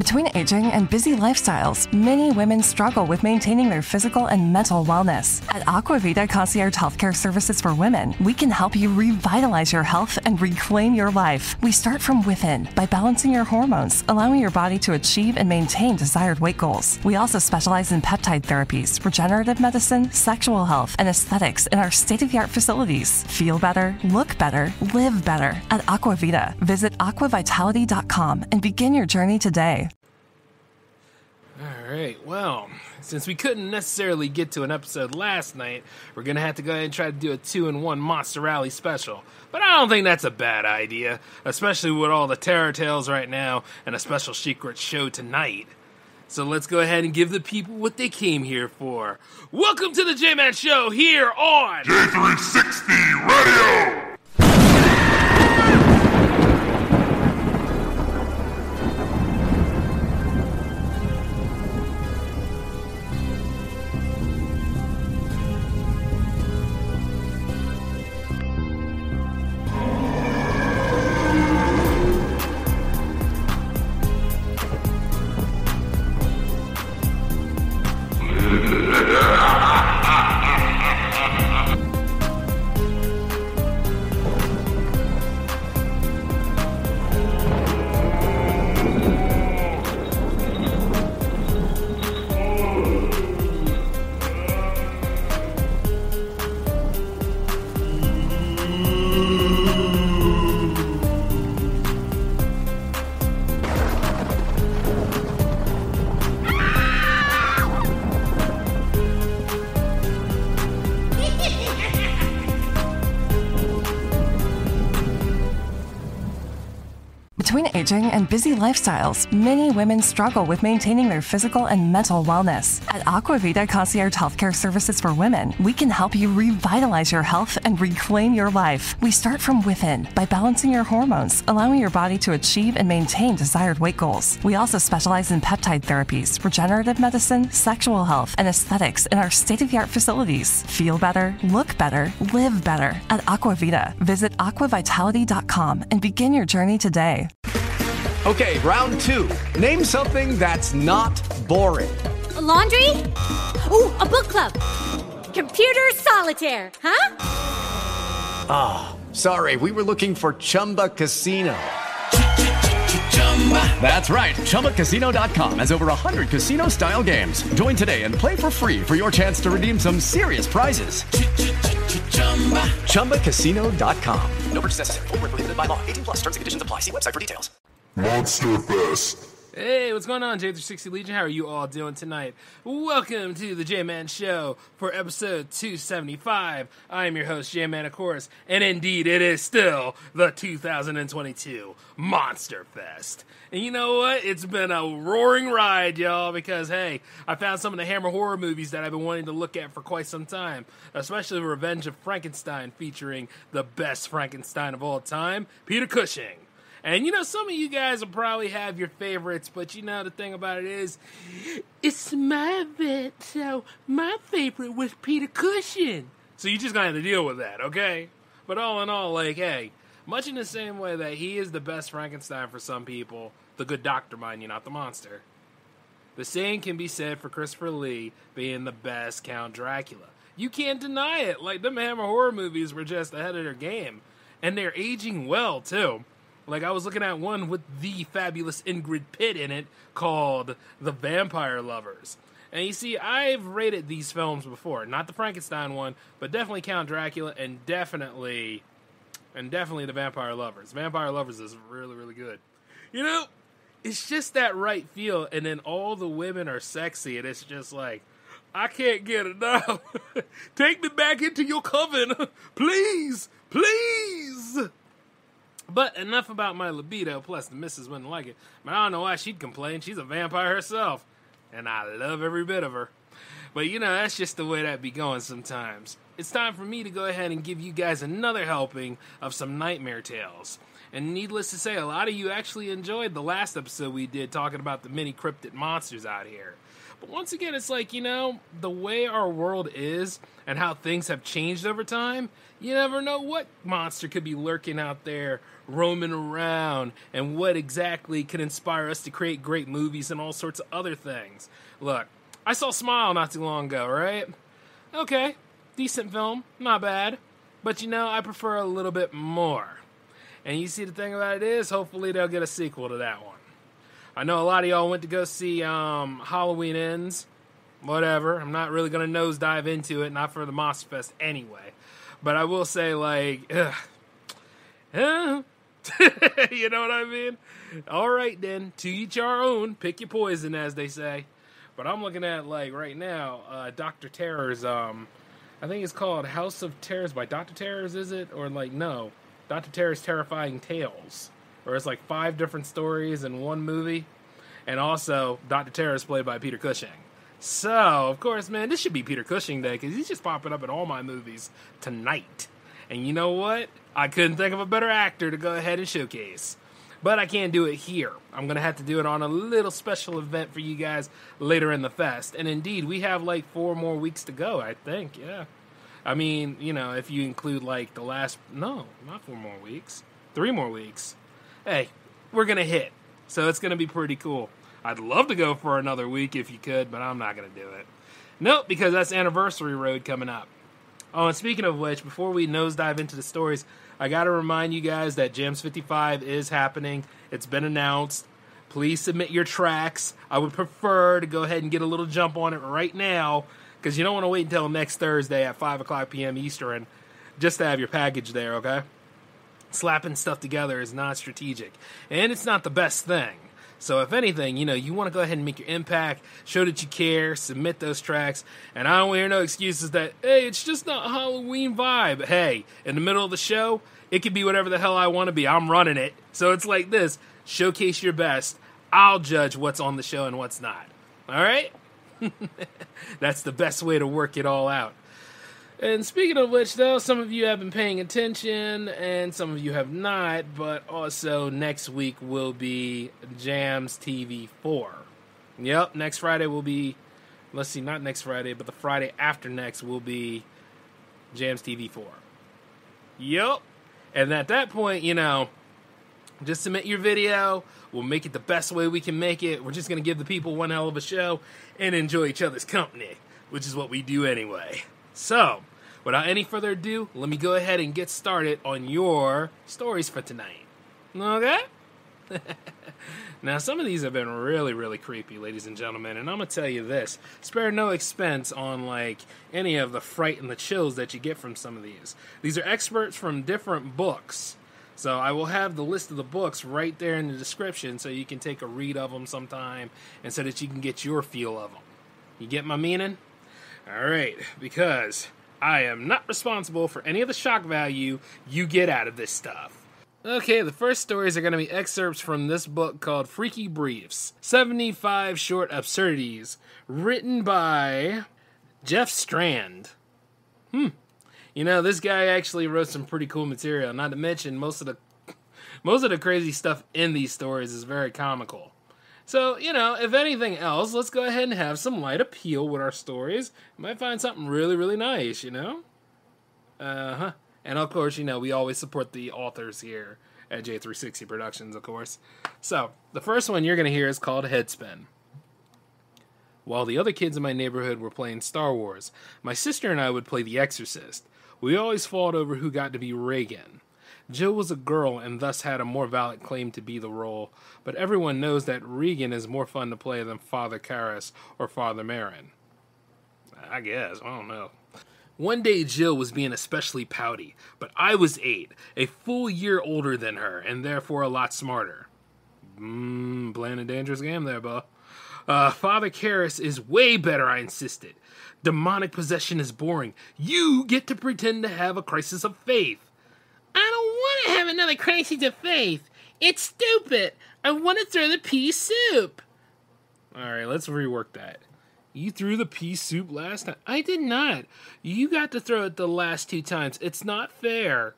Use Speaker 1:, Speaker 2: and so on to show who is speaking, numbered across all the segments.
Speaker 1: Between aging and busy lifestyles, many women struggle with maintaining their physical and mental wellness. At Aquavita Concierge Healthcare Services for Women, we can help you revitalize your health and reclaim your life. We start from within by balancing your hormones, allowing your body to achieve and maintain desired weight goals. We also specialize in peptide therapies, regenerative medicine, sexual health, and aesthetics in our state-of-the-art facilities. Feel better, look better, live better. At Aquavita, visit aquavitality.com and begin your journey today.
Speaker 2: All right, well, since we couldn't necessarily get to an episode last night, we're going to have to go ahead and try to do a 2-in-1 Monster Rally special. But I don't think that's a bad idea, especially with all the terror tales right now and a special secret show tonight. So let's go ahead and give the people what they came here for. Welcome to the J-Man Show here on
Speaker 3: J360 Radio!
Speaker 1: Between aging and busy lifestyles, many women struggle with maintaining their physical and mental wellness. At Aquavita Concierge Healthcare Services for Women, we can help you revitalize your health and reclaim your life. We start from within by balancing your hormones, allowing your body to achieve and maintain desired weight goals. We also specialize in peptide therapies, regenerative medicine, sexual health, and aesthetics in our state-of-the-art facilities. Feel better, look better, live better. At Aquavita, visit aquavitality.com and begin your journey today.
Speaker 4: Okay, round two. Name something that's not boring.
Speaker 5: A laundry? Ooh, a book club. Computer solitaire, huh?
Speaker 4: Ah, sorry, we were looking for Chumba Casino. That's right, ChumbaCasino.com has over 100 casino-style games. Join today and play for free for your chance to redeem some serious prizes. ChumbaCasino.com. No purchase necessary. Void where prohibited by law. 18+ terms and conditions apply. See website for details.
Speaker 3: Monster Fest.
Speaker 2: Hey, what's going on, J360 Legion? How are you all doing tonight? Welcome to the J-Man Show for episode 275. I am your host, J-Man, of course, and indeed, it is still the 2022 Monster Fest. And you know what? It's been a roaring ride, y'all, because, hey, I found some of the Hammer horror movies that I've been wanting to look at for quite some time, especially Revenge of Frankenstein, featuring the best Frankenstein of all time, Peter Cushing. And, you know, some of you guys will probably have your favorites, but, you know, the thing about it is, it's my vet, so my favorite was Peter Cushing. So you just gonna have to deal with that, okay? But all in all, like, hey, much in the same way that he is the best Frankenstein for some people, the good doctor, mind you, not the monster, the same can be said for Christopher Lee being the best Count Dracula. You can't deny it. Like, them Hammer horror movies were just ahead of their game. And they're aging well, too. Like, I was looking at one with the fabulous Ingrid Pitt in it called The Vampire Lovers. And you see, I've rated these films before. Not the Frankenstein one, but definitely Count Dracula and definitely The Vampire Lovers. Vampire Lovers is really, really good. You know, it's just that right feel, and then all the women are sexy, and it's just like, I can't get enough. Take me back into your coven. Please, please. But enough about my libido, plus the missus wouldn't like it. But I don't know why she'd complain. She's a vampire herself, and I love every bit of her. But, you know, that's just the way that be going sometimes. It's time for me to go ahead and give you guys another helping of some nightmare tales. And needless to say, a lot of you actually enjoyed the last episode we did talking about the many cryptid monsters out here. But once again, it's like, the way our world is and how things have changed over time, you never know what monster could be lurking out there, roaming around, and what exactly could inspire us to create great movies and all sorts of other things. Look, I saw Smile not too long ago, right? Okay, decent film, not bad. But I prefer a little bit more. And you see, the thing about it is, hopefully they'll get a sequel to that one. I know a lot of y'all went to go see Halloween Ends. Whatever. I'm not really going to nosedive into it, not for the Monster Fest anyway. But I will say, you know what I mean? All right, then. To each our own. Pick your poison, as they say. But I'm looking at, right now, Dr. Terror's, I think it's called House of Terrors by Dr. Terrors, is it? Or, no. Dr. Terror's Terrifying Tales. Or it's 5 different stories in one movie. And also, Dr. Terror is played by Peter Cushing. So, of course, man, this should be Peter Cushing Day, because he's just popping up in all my movies tonight. And you know what? I couldn't think of a better actor to go ahead and showcase. But I can't do it here. I'm going to have to do it on a little special event for you guys later in the fest. And indeed, we have 4 more weeks to go, I think, yeah. I mean, if you include the last, no, not 4 more weeks, 3 more weeks. Hey, we're going to hit. So it's going to be pretty cool. I'd love to go for another week if you could, but I'm not going to do it. Nope, because that's Anniversary Road coming up. Oh, and speaking of which, before we nosedive into the stories, I got to remind you guys that Jams 55 is happening. It's been announced. Please submit your tracks. I would prefer to go ahead and get a little jump on it right now, because you don't want to wait until next Thursday at 5 o'clock p.m. Eastern just to have your package there, okay? Slapping stuff together is not strategic, and it's not the best thing. So if anything, you want to go ahead and make your impact, show that you care, submit those tracks, and I don't hear no excuses that, hey, it's just not a Halloween vibe. Hey, in the middle of the show, it could be whatever the hell I want to be. I'm running it. So it's like this. Showcase your best. I'll judge what's on the show and what's not. All right? That's the best way to work it all out. And speaking of which, though, some of you have been paying attention, and some of you have not, but also next week will be Jams TV 4. Yep, next Friday will be, let's see, not next Friday, but the Friday after next will be Jams TV 4. Yep. And at that point, just submit your video. We'll make it the best way we can make it. We're just going to give the people one hell of a show and enjoy each other's company, which is what we do anyway. So, without any further ado, let me go ahead and get started on your stories for tonight. Okay? Now, some of these have been really, really creepy, ladies and gentlemen, and I'm going to tell you this. Spare no expense on, any of the fright and the chills that you get from some of these. These are excerpts from different books. So I will have the list of the books right there in the description so you can take a read of them sometime and so that you can get your feel of them. You get my meaning? All right, because I am not responsible for any of the shock value you get out of this stuff. Okay, the first stories are going to be excerpts from this book called Freaky Briefs, 75 Short Absurdities, written by Jeff Strand. This guy actually wrote some pretty cool material, not to mention most of the crazy stuff in these stories is very comical. So, if anything else, let's go ahead and have some light appeal with our stories. You might find something really, really nice, Uh-huh. And, of course, we always support the authors here at J360 Productions, of course. So, the first one you're going to hear is called Headspin. While the other kids in my neighborhood were playing Star Wars, my sister and I would play The Exorcist. We always fought over who got to be Reagan. Jill was a girl and thus had a more valid claim to be the role, but everyone knows that Regan is more fun to play than Father Karras or Father Marin. I guess, I don't know. One day Jill was being especially pouty, but I was 8, a full year older than her, and therefore a lot smarter. Playing a dangerous game there, bro. Father Karras is way better, I insisted. Demonic possession is boring. You get to pretend to have a crisis of faith. I don't want to have another crisis of faith. It's stupid. I want to throw the pea soup. Alright, let's rework that. You threw the pea soup last time? I did not. You got to throw it the last 2 times. It's not fair.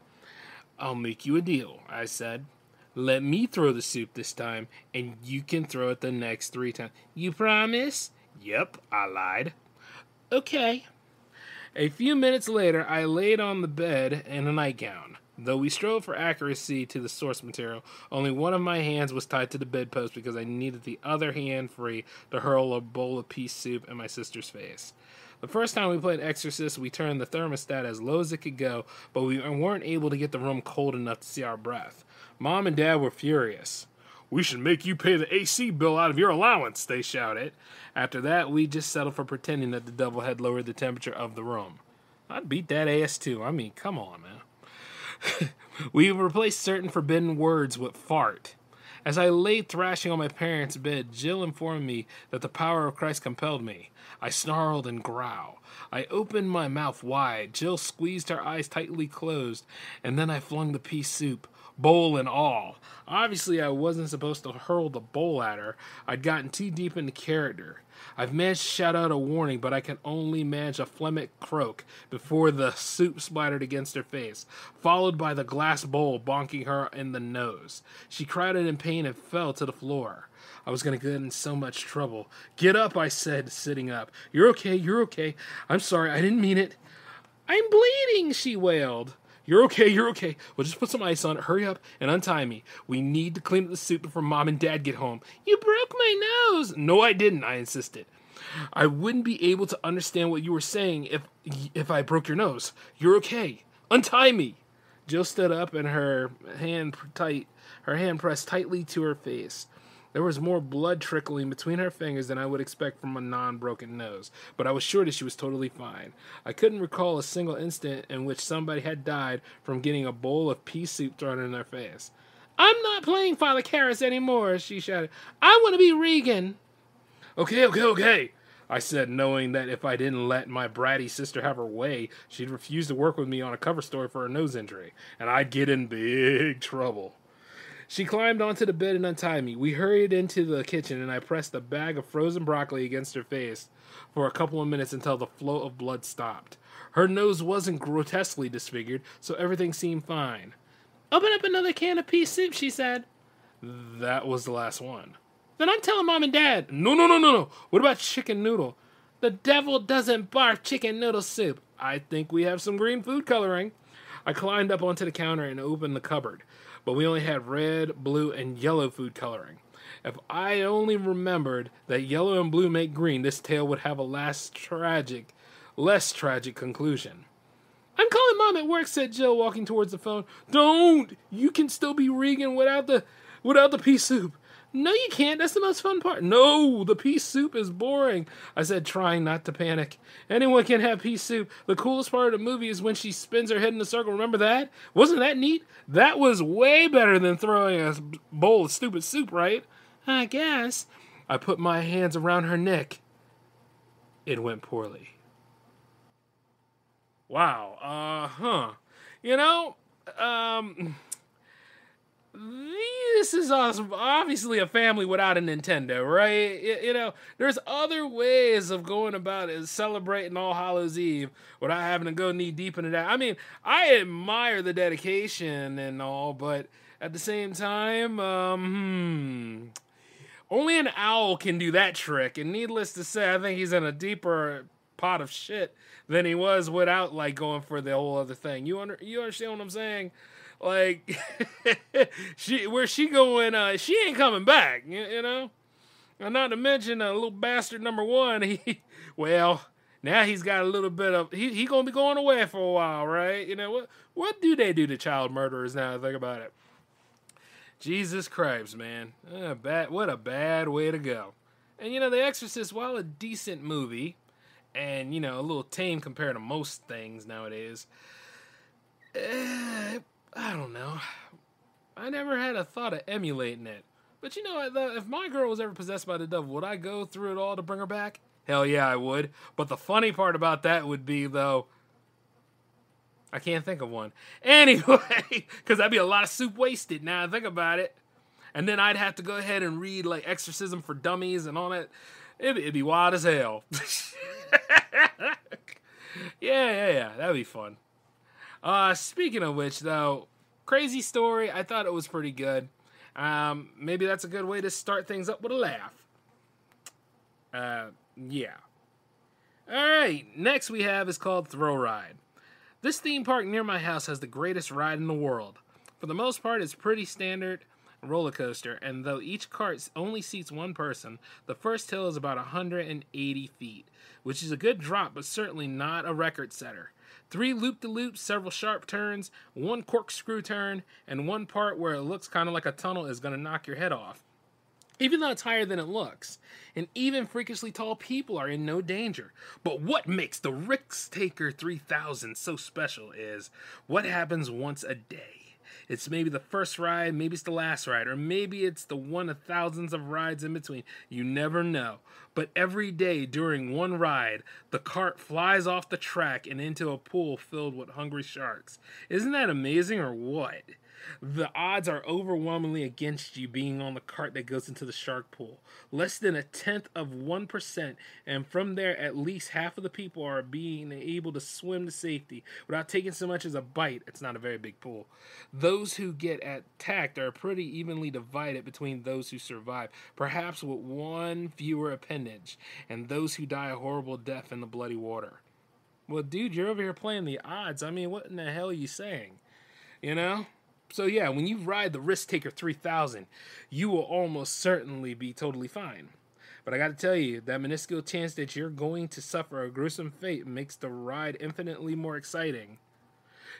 Speaker 2: I'll make you a deal, I said. Let me throw the soup this time, and you can throw it the next 3 times. You promise? Yep, I lied. Okay. A few minutes later, I laid on the bed in a nightgown. Though we strove for accuracy to the source material, only one of my hands was tied to the bedpost because I needed the other hand free to hurl a bowl of pea soup in my sister's face. The first time we played Exorcist, we turned the thermostat as low as it could go, but we weren't able to get the room cold enough to see our breath. Mom and Dad were furious. "We should make you pay the AC bill out of your allowance," they shouted. After that, we just settled for pretending that the devil had lowered the temperature of the room. I'd beat that ass too. I mean, come on, man. We replaced certain forbidden words with fart. As I lay thrashing on my parents' bed, Jill informed me that the power of Christ compelled me. I snarled and growled. I opened my mouth wide. Jill squeezed her eyes tightly closed, and then I flung the pea soup, bowl and all. Obviously, I wasn't supposed to hurl the bowl at her. I'd gotten too deep into character. I've managed to shout out a warning, but I can only manage a phlegmic croak before the soup splattered against her face, followed by the glass bowl bonking her in the nose. She cried out in pain and fell to the floor. I was going to get in so much trouble. "Get up," I said, sitting up. You're okay. I'm sorry, I didn't mean it." "I'm bleeding," she wailed. You're okay. Well, just put some ice on it. Hurry up and untie me. We need to clean up the soup before Mom and Dad get home." "You broke my nose." "No, I didn't," I insisted. "I wouldn't be able to understand what you were saying if I broke your nose. You're okay. Untie me." Jill stood up and her hand pressed tightly to her face. There was more blood trickling between her fingers than I would expect from a non-broken nose, but I was sure that she was totally fine. I couldn't recall a single instant in which somebody had died from getting a bowl of pea soup thrown in their face. "I'm not playing Father Karras anymore," she shouted. "I want to be Regan." Okay, I said, knowing that if I didn't let my bratty sister have her way, she'd refuse to work with me on a cover story for a nose injury, and I'd get in big trouble. She climbed onto the bed and untied me. We hurried into the kitchen, and I pressed a bag of frozen broccoli against her face for a couple of minutes until the flow of blood stopped. Her nose wasn't grotesquely disfigured, so everything seemed fine. "Open up another can of pea soup," she said. That was the last one. "Then I'm telling Mom and Dad." No. What about chicken noodle?" "The devil doesn't barf chicken noodle soup." "I think we have some green food coloring." I climbed up onto the counter and opened the cupboard, but we only had red, blue, and yellow food coloring. If I only remembered that yellow and blue make green, this tale would have a less tragic conclusion. "I'm calling Mom at work," said Jill, walking towards the phone. "Don't! You can still be Regan without the pea soup." "No, you can't. That's the most fun part." "No, the pea soup is boring," I said, trying not to panic. "Anyone can have pea soup. The coolest part of the movie is when she spins her head in a circle. Remember that? Wasn't that neat? That was way better than throwing a bowl of stupid soup, right?" "I guess." I put my hands around her neck. It went poorly. Wow. This is obviously a family without a Nintendo, right? There's other ways of going about it, celebrating All Hallows Eve without having to go knee deep into that. I mean, I admire the dedication and all, but at the same time, only an owl can do that trick. And needless to say, I think he's in a deeper pot of shit than he was without going for the whole other thing. You understand what I'm saying? Where she going, she ain't coming back, And not to mention little bastard number one, now he's got a little bit of, he gonna be going away for a while, right? What do they do to child murderers now? Think about it. Jesus Christ, man. What a bad way to go. And The Exorcist, while a decent movie, and a little tame compared to most things nowadays, I don't know. I never had a thought of emulating it. But if my girl was ever possessed by the devil, would I go through it all to bring her back? Hell yeah, I would. But the funny part about that would be, though, I can't think of one. Anyway, because that'd be a lot of soup wasted now I think about it. And then I'd have to go ahead and read, Exorcism for Dummies and all that. It'd be wild as hell. Yeah. That'd be fun. Speaking of which, though, crazy story. I thought it was pretty good. Maybe that's a good way to start things up with a laugh. Yeah. Alright, next we have is called Thrill Ride. This theme park near my house has the greatest ride in the world. For the most part, it's pretty standard roller coaster, and though each cart only seats one person, the first hill is about 180 feet, which is a good drop, but certainly not a record setter. 3 loop-de-loops, several sharp turns, 1 corkscrew turn, and 1 part where it looks kind of like a tunnel is going to knock your head off. Even though it's higher than it looks, and even freakishly tall people are in no danger. But what makes the Risk Taker 3000 so special is what happens once a day. It's maybe the first ride, maybe it's the last ride, or maybe it's the one of thousands of rides in between. You never know. But every day during one ride, the cart flies off the track and into a pool filled with hungry sharks. Isn't that amazing or what? The odds are overwhelmingly against you being on the cart that goes into the shark pool. Less than 0.1%, and from there at least half of the people are being able to swim to safety without taking so much as a bite. It's not a very big pool. Those who get attacked are pretty evenly divided between those who survive, perhaps with one fewer appendage, and those who die a horrible death in the bloody water. Well, dude, you're over here playing the odds. I mean, what in the hell are you saying? You know? So yeah, when you ride the Risk Taker 3000, you will almost certainly be totally fine. But I gotta tell you, that minuscule chance that you're going to suffer a gruesome fate makes the ride infinitely more exciting.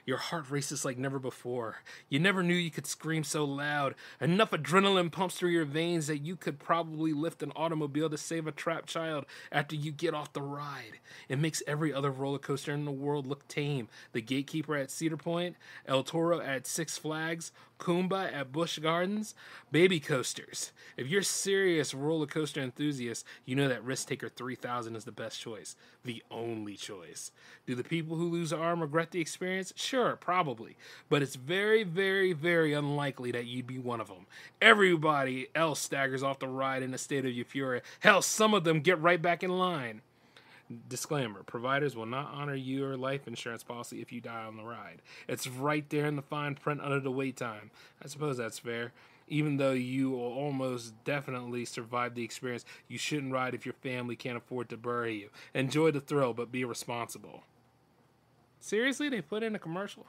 Speaker 2: Your heart races like never before. You never knew you could scream so loud. Enough adrenaline pumps through your veins that you could probably lift an automobile to save a trapped child after you get off the ride. It makes every other roller coaster in the world look tame. The Gatekeeper at Cedar Point, El Toro at Six Flags, Kumba at Busch Gardens, baby coasters. If you're serious roller coaster enthusiast, you know that Risk Taker 3000 is the best choice. The only choice. Do the people who lose an arm regret the experience? Sure, probably. But it's very, very, very unlikely that you'd be one of them. Everybody else staggers off the ride in a state of euphoria. Hell, some of them get right back in line. Disclaimer, providers will not honor your life insurance policy if you die on the ride. It's right there in the fine print under the wait time. I suppose that's fair. Even though you will almost definitely survive the experience, you shouldn't ride if your family can't afford to bury you. Enjoy the thrill, but be responsible. Seriously? They put in a commercial?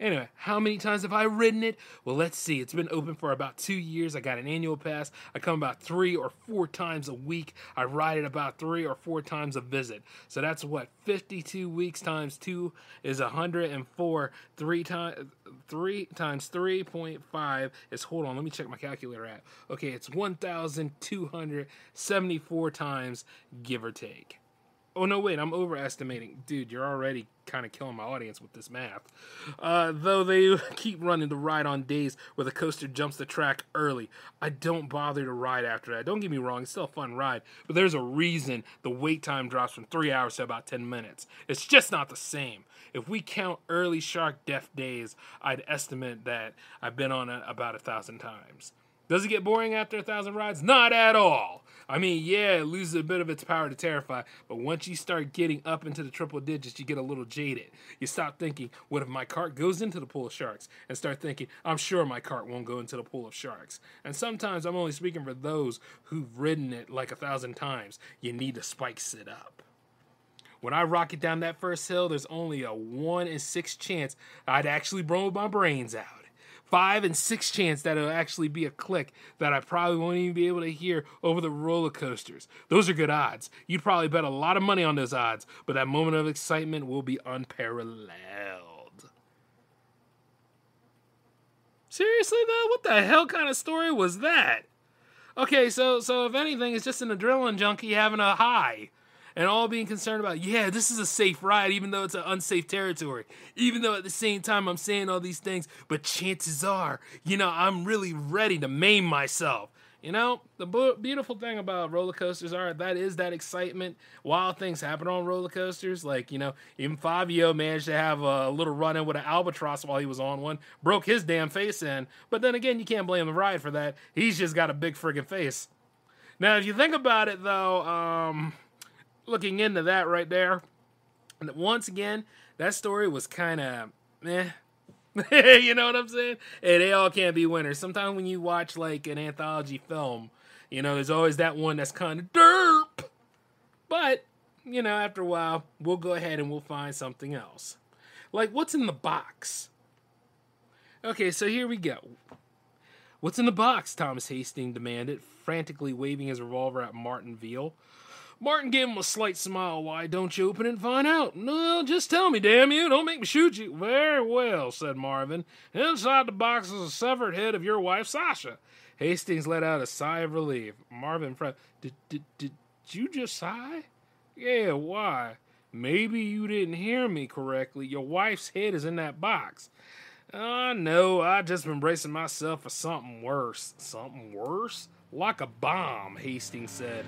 Speaker 2: Anyway, how many times have I ridden it? Well, let's see. It's been open for about 2 years. I got an annual pass. I come about 3 or 4 times a week. I ride it about 3 or 4 times a visit. So that's what? 52 weeks times 2 is 104. 3 times 3.5 is, hold on, let me check my calculator out. Okay, it's 1,274 times, give or take. Oh, no, wait, I'm overestimating. Dude, you're already kind of killing my audience with this math. Though they keep running the ride on days where the coaster jumps the track early. I don't bother to ride after that. Don't get me wrong, it's still a fun ride. But there's a reason the wait time drops from 3 hours to about 10 minutes. It's just not the same. If we count early shark death days, I'd estimate that I've been on it about 1,000 times. Does it get boring after 1,000 rides? Not at all. I mean, yeah, it loses a bit of its power to terrify, but once you start getting up into the triple digits, you get a little jaded. You stop thinking, what if my cart goes into the pool of sharks? And start thinking, I'm sure my cart won't go into the pool of sharks. And sometimes I'm only speaking for those who've ridden it like 1,000 times. You need to spice it up. When I rocket down that first hill, there's only a 1 in 6 chance I'd actually blow my brains out. 5 in 6 chance that it'll actually be a click that I probably won't even be able to hear over the roller coasters. Those are good odds. You'd probably bet a lot of money on those odds, but that moment of excitement will be unparalleled. Seriously though, what the hell kind of story was that? Okay, so if anything, it's just an adrenaline junkie having a high. And all being concerned about, yeah, this is a safe ride, even though it's an unsafe territory. Even though at the same time I'm saying all these things, but chances are, I'm really ready to maim myself. The beautiful thing about roller coasters is that excitement. Wild things happen on roller coasters. Like, even Fabio managed to have a little run-in with an albatross while he was on one. Broke his damn face in. But then again, you can't blame the ride for that. He's just got a big friggin' face. Now, if you think about it, though, looking into that right there, and once again, that story was kind of meh. You know what I'm saying? And they all can't be winners. Sometimes when you watch like an anthology film, you know, there's always that one that's kind of derp. But, you know, after a while, we'll go ahead and we'll find something else. Like, what's in the box? Okay, so here we go. What's in the box? Thomas Hastings demanded, frantically waving his revolver at Martin Veal. Martin gave him a slight smile. Why don't you open it and find out? No, just tell me, damn you. Don't make me shoot you. Very well, said Marvin. Inside the box is a severed head of your wife, Sasha. Hastings let out a sigh of relief. Marvin frowned. Did you just sigh? Yeah, why? Maybe you didn't hear me correctly. Your wife's head is in that box. No, I just been bracing myself for something worse. Something worse? Like a bomb, Hastings said.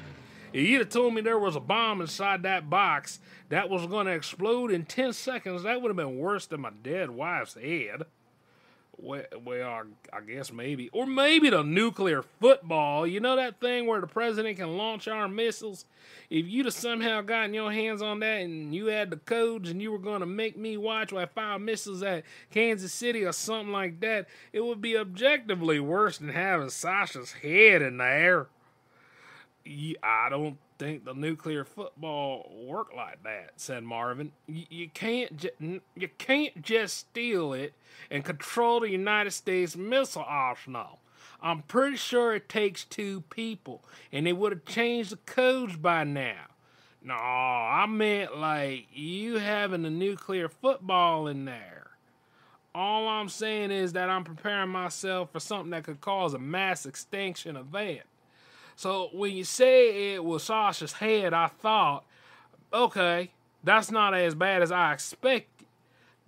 Speaker 2: If you'd have told me there was a bomb inside that box that was going to explode in 10 seconds, that would have been worse than my dead wife's head. Well, I guess maybe. Or maybe the nuclear football. You know that thing where the president can launch our missiles? If you'd have somehow gotten your hands on that and you had the codes and you were going to make me watch while I fire missiles at Kansas City or something like that, it would be objectively worse than having Sasha's head in there. I don't think the nuclear football worked like that, said Marvin. You can't just steal it and control the United States missile arsenal. I'm pretty sure it takes 2 people, and they would have changed the codes by now. No, I meant like you having a nuclear football in there. All I'm saying is that I'm preparing myself for something that could cause a mass extinction event. So when you say it was Sasha's head, I thought, okay, that's not as bad as I expected.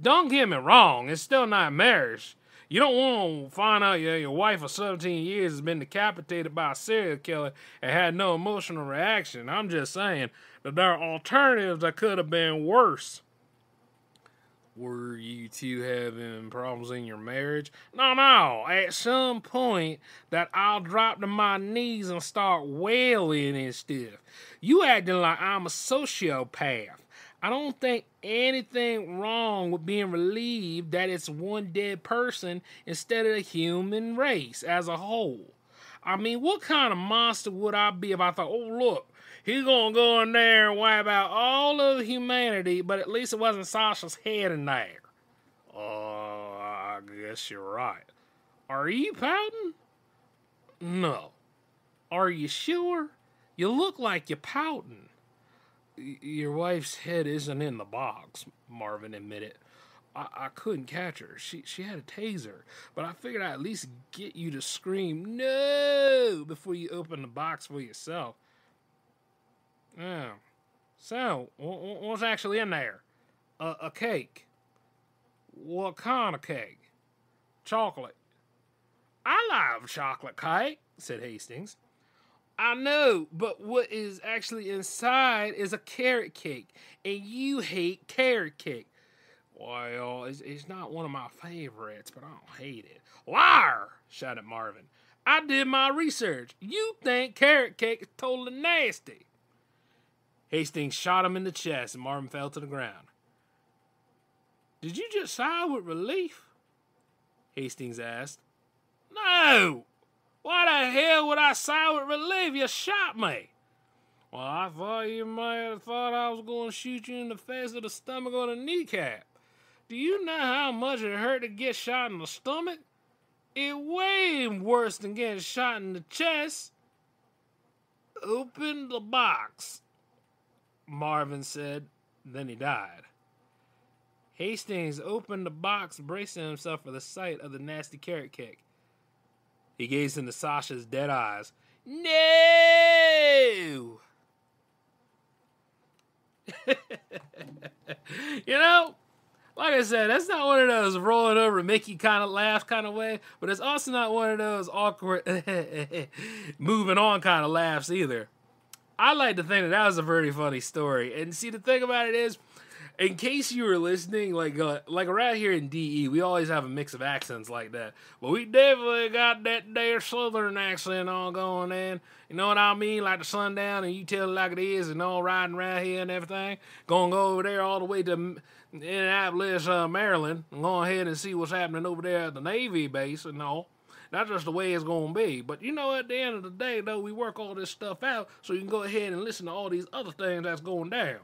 Speaker 2: Don't get me wrong, it's still not marriage. You don't want to find out your wife of 17 years has been decapitated by a serial killer and had no emotional reaction. I'm just saying that there are alternatives that could have been worse. Were you two having problems in your marriage? No. At some point that I'll drop to my knees and start wailing and stuff. You acting like I'm a sociopath. I don't think anything wrong with being relieved that it's one dead person instead of the human race as a whole. I mean, what kind of monster would I be if I thought, oh, look, he's going to go in there and wipe out all of humanity, but at least it wasn't Sasha's head in there. I guess you're right. Are you pouting? No. Are you sure? You look like you're pouting. Your wife's head isn't in the box, Marvin admitted. I couldn't catch her. She had a taser, but I figured I'd at least get you to scream no before you open the box for yourself. Yeah. So, what's actually in there? A cake. What kind of cake? Chocolate. I love chocolate cake, said Hastings. I know, but what is actually inside is a carrot cake, and you hate carrot cake. Well, it's not one of my favorites, but I don't hate it. Liar! Shouted Marvin. I did my research. You think carrot cake is totally nasty. Hastings shot him in the chest, and Marvin fell to the ground. Did you just sigh with relief? Hastings asked. No! Why the hell would I sigh with relief? You shot me. Well, I thought you might have thought I was going to shoot you in the face or the stomach or the kneecap. Do you know how much it hurt to get shot in the stomach? It's way worse than getting shot in the chest. Open the box, Marvin said. Then he died. Hastings opened the box, bracing himself for the sight of the nasty carrot cake. He gazed into Sasha's dead eyes. No! You know, like I said, that's not one of those rolling over Mickey kind of laugh kind of way, but it's also not one of those awkward moving on kind of laughs either. I like to think that was a pretty funny story. And see, the thing about it is, In case you were listening, like around here in DE, we always have a mix of accents like that. But we definitely got that there southern accent all going in. You know what I mean? Like the sundown, and you tell it like it is, and all riding around here and everything. Gonna go over there all the way to Indianapolis, Maryland, and go ahead and see what's happening over there at the Navy base and all. That's just the way it's going to be. But, you know, at the end of the day, though, we work all this stuff out so you can go ahead and listen to all these other things that's going down.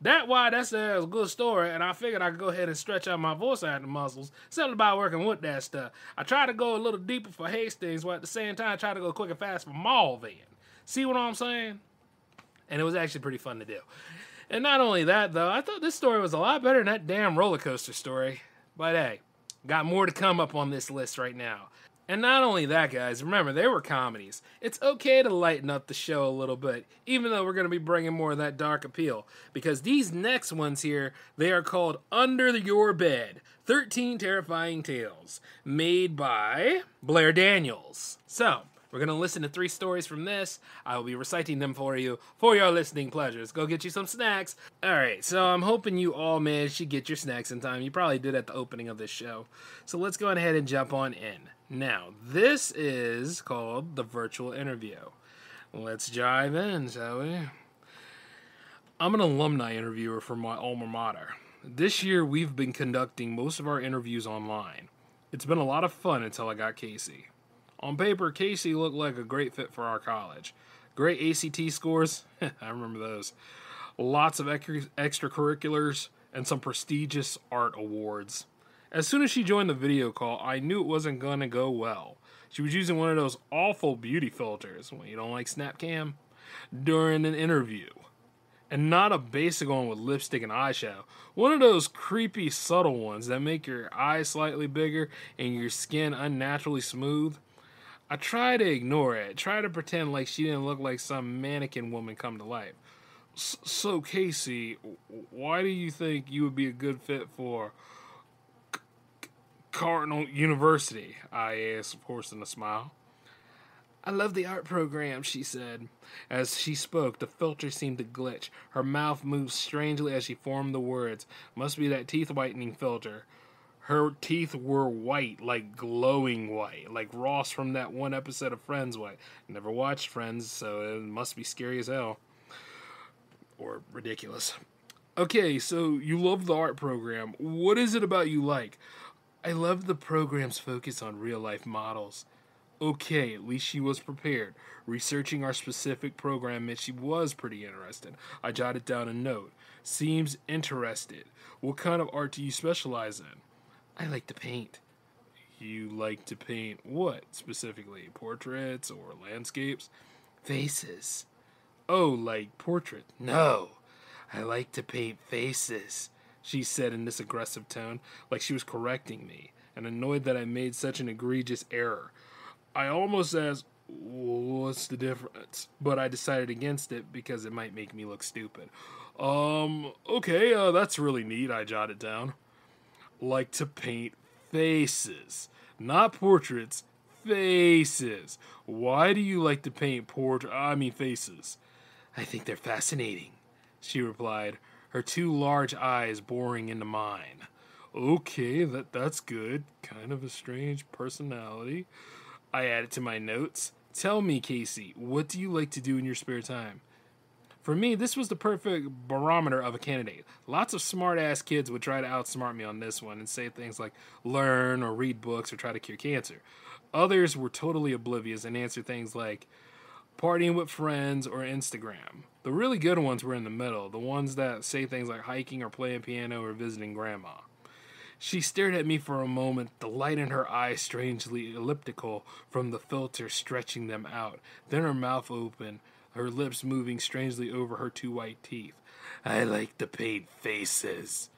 Speaker 2: That's a good story, and I figured I could go ahead and stretch out my voice acting muscles. Something about working with that stuff. I try to go a little deeper for Hastings, while at the same time I try to go quick and fast for Malvin. See what I'm saying? And it was actually pretty fun to do. And not only that, though, I thought this story was a lot better than that damn roller coaster story. But hey, got more to come up on this list right now. And not only that, guys, remember, they were comedies. It's okay to lighten up the show a little bit, even though we're going to be bringing more of that dark appeal. Because these next ones here, they are called Under Your Bed, 13 Terrifying Tales, made by Blair Daniels. So, we're going to listen to 3 stories from this. I will be reciting them for you for your listening pleasures. Go get you some snacks. Alright, so I'm hoping you all managed to get your snacks in time. You probably did at the opening of this show. So let's go ahead and jump on in. Now, this is called The Virtual Interview. Let's dive in, shall we? I'm an alumni interviewer for my alma mater. This year, we've been conducting most of our interviews online. It's been a lot of fun until I got Casey. On paper, Casey looked like a great fit for our college. Great ACT scores, I remember those. Lots of extracurriculars, and some prestigious art awards. As soon as she joined the video call, I knew it wasn't going to go well. She was using one of those awful beauty filters, you don't like Snapcam, during an interview. And not a basic one with lipstick and eyeshadow. One of those creepy, subtle ones that make your eyes slightly bigger and your skin unnaturally smooth. I tried to ignore it, try to pretend like she didn't look like some mannequin woman come to life. So, Casey, why do you think you would be a good fit for Cardinal University? I asked, of course, in a smile. I love the art program, she said. As she spoke, the filter seemed to glitch. Her mouth moved strangely as she formed the words. Must be that teeth whitening filter. Her teeth were white, like glowing white, like Ross from that one episode of Friends white. Never watched Friends, so it must be scary as hell. Or ridiculous. Okay, so you love the art program. What is it about you like? I love the program's focus on real-life models. Okay, at least she was prepared. Researching our specific program meant she was pretty interested. I jotted down a note. Seems interested. What kind of art do you specialize in? I like to paint. You like to paint what, specifically? Portraits or landscapes? Faces. Oh, like portrait? No. I like to paint faces, she said in this aggressive tone, like she was correcting me, and annoyed that I made such an egregious error. I almost asked, what's the difference? But I decided against it because it might make me look stupid. Okay, that's really neat, I jotted down. Like to paint faces. Not portraits, faces. Why do you like to paint faces? I think they're fascinating, she replied, her 2 large eyes boring into mine. Okay, that's good. Kind of a strange personality. I added to my notes. Tell me, Casey, what do you like to do in your spare time? For me, this was the perfect barometer of a candidate. Lots of smart-ass kids would try to outsmart me on this one and say things like learn or read books or try to cure cancer. Others were totally oblivious and answered things like partying with friends or Instagram. The really good ones were in the middle, the ones that say things like hiking or playing piano or visiting grandma. She stared at me for a moment, the light in her eyes strangely elliptical from the filter stretching them out. Then her mouth opened, her lips moving strangely over her 2 white teeth. I like to paint faces.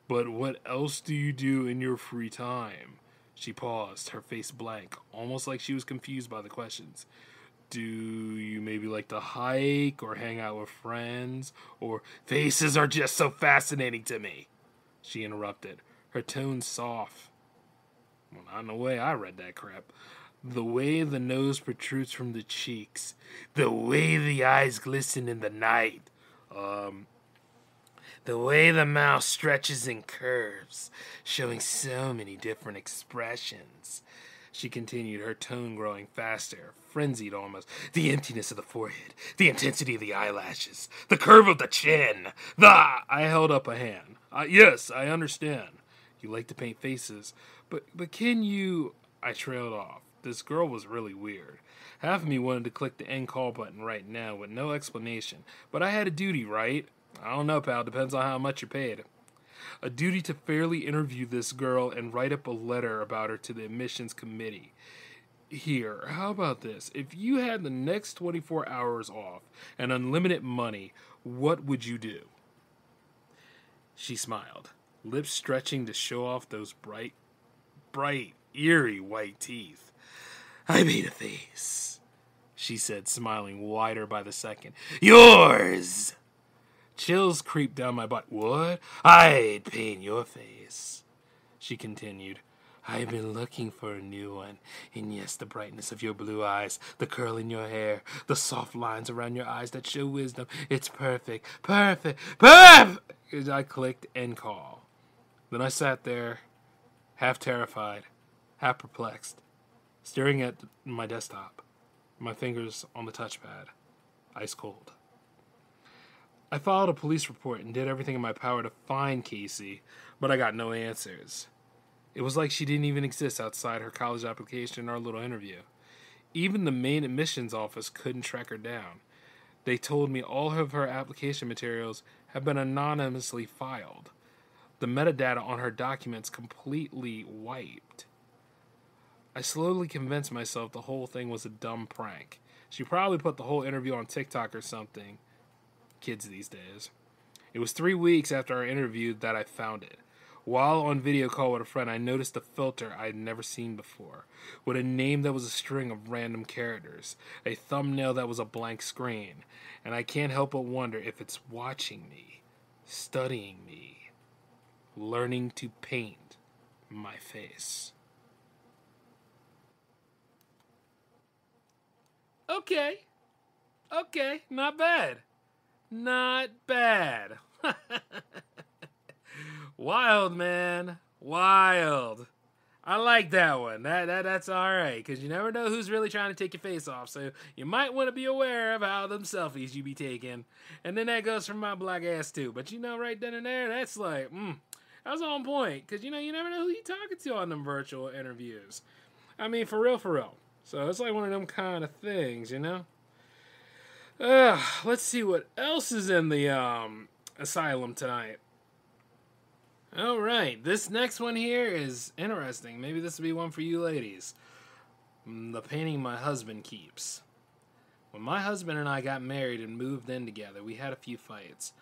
Speaker 2: But what else do you do in your free time? She paused, her face blank, almost like she was confused by the questions. Do you maybe like to hike or hang out with friends? Or faces are just so fascinating to me, she interrupted, her tone soft. Well, not in the way I read that crap. The way the nose protrudes from the cheeks. The way the eyes glisten in the night. The way the mouth stretches and curves, showing so many different expressions. She continued, her tone growing faster, frenzied almost. The emptiness of the forehead, the intensity of the eyelashes, the curve of the chin, I held up a hand. Yes, I understand. You like to paint faces, but can you... I trailed off. This girl was really weird. Half of me wanted to click the end call button right now with no explanation, but I had a duty, right? I don't know, pal. Depends on how much you're paid. A duty to fairly interview this girl and write up a letter about her to the admissions committee. Here, how about this? If you had the next 24 hours off and unlimited money, what would you do? She smiled, lips stretching to show off those bright, eerie white teeth. I made a face, she said, smiling wider by the second. Yours! Chills creeped down my butt. What? I'd paint your face, she continued. I've been looking for a new one. And yes, the brightness of your blue eyes, the curl in your hair, the soft lines around your eyes that show wisdom. It's perfect, perfect, perfect! As I clicked end call. Then I sat there, half terrified, half perplexed, staring at my desktop, my fingers on the touchpad, ice cold. I filed a police report and did everything in my power to find Casey, but I got no answers. It was like she didn't even exist outside her college application or little interview. Even the main admissions office couldn't track her down. They told me all of her application materials have been anonymously filed. The metadata on her documents completely wiped. I slowly convinced myself the whole thing was a dumb prank. She probably put the whole interview on TikTok or something. Kids these days. It was 3 weeks after our interview that I found it. While on video call with a friend, I noticed a filter I had never seen before, with a name that was a string of random characters, a thumbnail that was a blank screen, and I can't help but wonder if it's watching me, studying me, learning to paint my face. Okay, not bad. Not bad. Wild, man. Wild. I like that one. That's all right, because you never know who's really trying to take your face off, so you might want to be aware of how them selfies you be taking. And then that goes for my black ass, too. But right then and there, that's like, that's on point, because, you never know who you're talking to on them virtual interviews. I mean, for real. So it's like one of them kind of things, Let's see what else is in the asylum tonight. All right, this next one here is interesting. Maybe this will be one for you ladies. The painting my husband keeps. When my husband and I got married and moved in together, we had a few fights.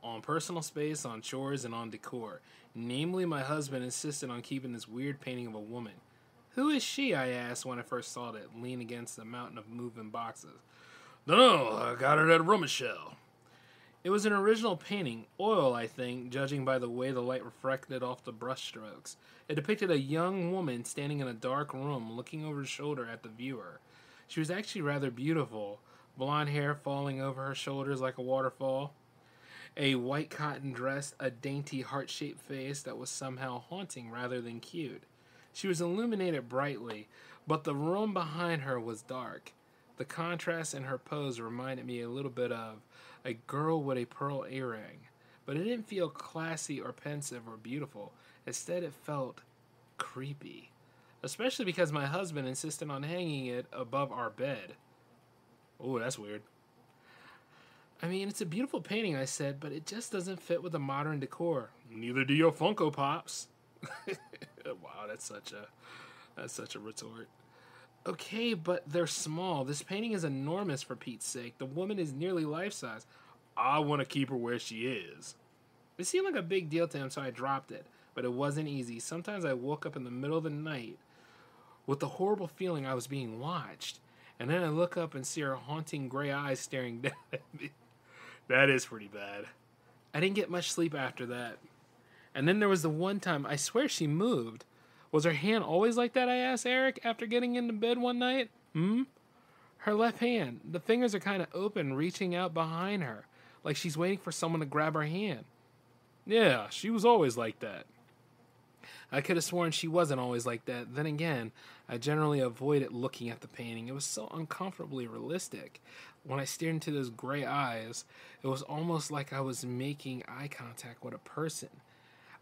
Speaker 2: On personal space, on chores, and on decor. Namely, my husband insisted on keeping this weird painting of a woman. Who is she, I asked when I first saw it, lean against the mountain of moving boxes. Dunno, I got it at Rummishell. It was an original painting, oil, I think, judging by the way the light reflected off the brushstrokes. It depicted a young woman standing in a dark room, looking over her shoulder at the viewer. She was actually rather beautiful, blonde hair falling over her shoulders like a waterfall, a white cotton dress, a dainty heart-shaped face that was somehow haunting rather than cute. She was illuminated brightly, but the room behind her was dark. The contrast in her pose reminded me a little bit of a girl with a pearl earring, but it didn't feel classy or pensive or beautiful. Instead, it felt creepy, especially because my husband insisted on hanging it above our bed. Oh, that's weird. I mean, it's a beautiful painting, I said, but it just doesn't fit with the modern decor. Neither do your Funko Pops. Wow, that's such a retort. Okay, but they're small. This painting is enormous, for Pete's sake. The woman is nearly life-size. I want to keep her where she is. It seemed like a big deal to him, so I dropped it. But it wasn't easy. Sometimes I woke up in the middle of the night with the horrible feeling I was being watched. And then I look up and see her haunting gray eyes staring down at me. That is pretty bad. I didn't get much sleep after that. And then there was the one time, I swear she moved. Was her hand always like that, I asked Eric after getting into bed one night? Her left hand. The fingers are kind of open, reaching out behind her, like she's waiting for someone to grab her hand. Yeah, she was always like that. I could have sworn she wasn't always like that. Then again, I generally avoided looking at the painting. It was so uncomfortably realistic. When I stared into those gray eyes, it was almost like I was making eye contact with a person.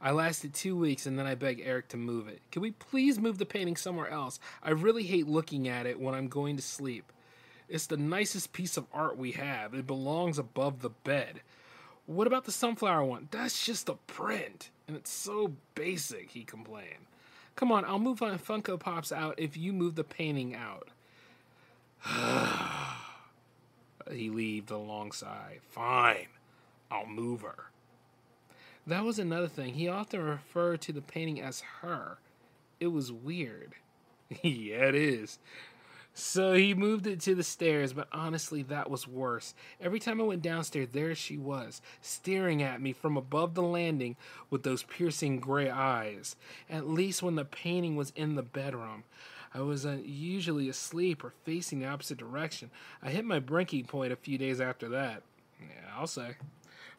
Speaker 2: I lasted 2 weeks and then I begged Eric to move it. Can we please move the painting somewhere else? I really hate looking at it when I'm going to sleep. It's the nicest piece of art we have. It belongs above the bed. What about the sunflower one? That's just a print. And it's so basic, he complained. Come on, I'll move my Funko Pops out if you move the painting out. He heaved a long sigh. Fine, I'll move her. That was another thing. He often referred to the painting as her. It was weird. Yeah, it is. So he moved it to the stairs, but honestly, that was worse. Every time I went downstairs, there she was, staring at me from above the landing with those piercing gray eyes. At least when the painting was in the bedroom. I was usually asleep or facing the opposite direction. I hit my breaking point a few days after that. Yeah, I'll say.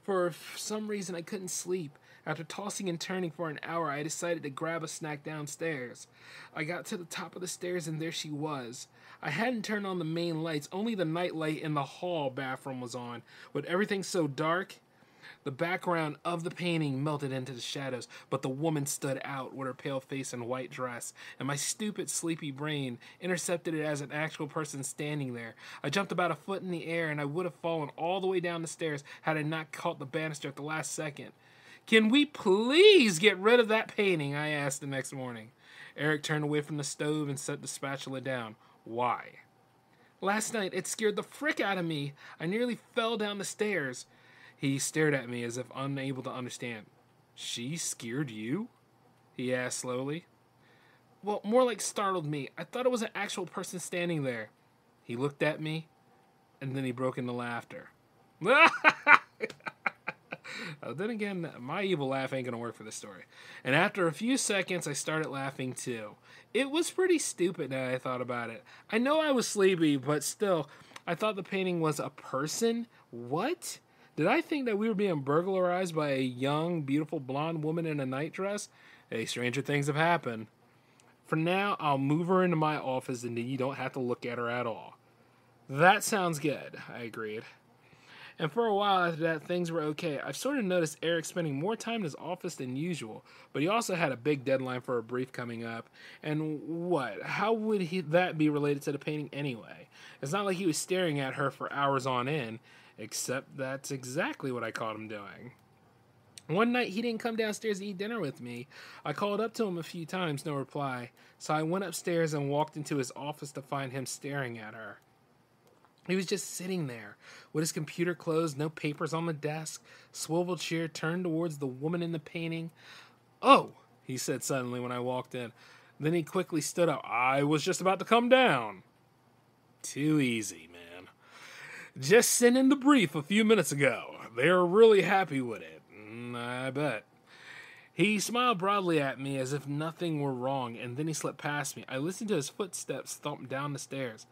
Speaker 2: For some reason, I couldn't sleep. After tossing and turning for an hour, I decided to grab a snack downstairs. I got to the top of the stairs, and there she was. I hadn't turned on the main lights. Only the night light in the hall bathroom was on. With everything so dark, the background of the painting melted into the shadows, but the woman stood out with her pale face and white dress, and my stupid, sleepy brain intercepted it as an actual person standing there. I jumped about a foot in the air, and I would have fallen all the way down the stairs had I not caught the banister at the last second. Can we please get rid of that painting? I asked the next morning. Eric turned away from the stove and set the spatula down. Why? Last night, it scared the frick out of me. I nearly fell down the stairs. He stared at me as if unable to understand. She scared you? He asked slowly. Well, more like startled me. I thought it was an actual person standing there. He looked at me, and then he broke into laughter. Then again, my evil laugh ain't gonna work for this story. And after a few seconds, I started laughing too. It was pretty stupid now I thought about it. I know I was sleepy, but still, I thought the painting was a person? What? Did I think that we were being burglarized by a young, beautiful blonde woman in a nightdress? Hey, stranger things have happened. For now, I'll move her into my office and then you don't have to look at her at all. That sounds good, I agreed. And for a while after that, things were okay. I've sort of noticed Eric spending more time in his office than usual, but he also had a big deadline for a brief coming up. And what? How would that be related to the painting anyway? It's not like he was staring at her for hours on end, except that's exactly what I caught him doing. One night, he didn't come downstairs to eat dinner with me. I called up to him a few times, no reply. So I went upstairs and walked into his office to find him staring at her. He was just sitting there, with his computer closed, no papers on the desk, swivel chair turned towards the woman in the painting. Oh, he said suddenly when I walked in. Then he quickly stood up. I was just about to come down. Too easy, man. Just sent in the brief a few minutes ago. They're really happy with it. I bet. He smiled broadly at me as if nothing were wrong, and then he slipped past me. I listened to his footsteps thump down the stairs.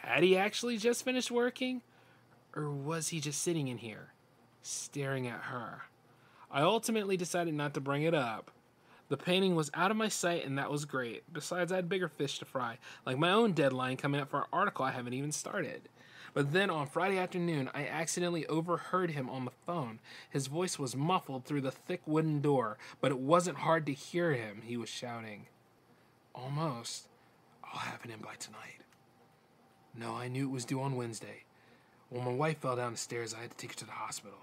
Speaker 2: Had he actually just finished working? Or was he just sitting in here, staring at her? I ultimately decided not to bring it up. The painting was out of my sight, and that was great. Besides, I had bigger fish to fry, like my own deadline coming up for an article I haven't even started. But then on Friday afternoon, I accidentally overheard him on the phone. His voice was muffled through the thick wooden door, but it wasn't hard to hear him. He was shouting, Almost. I'll have it in by tonight. No, I knew it was due on Wednesday. When my wife fell down the stairs, I had to take her to the hospital.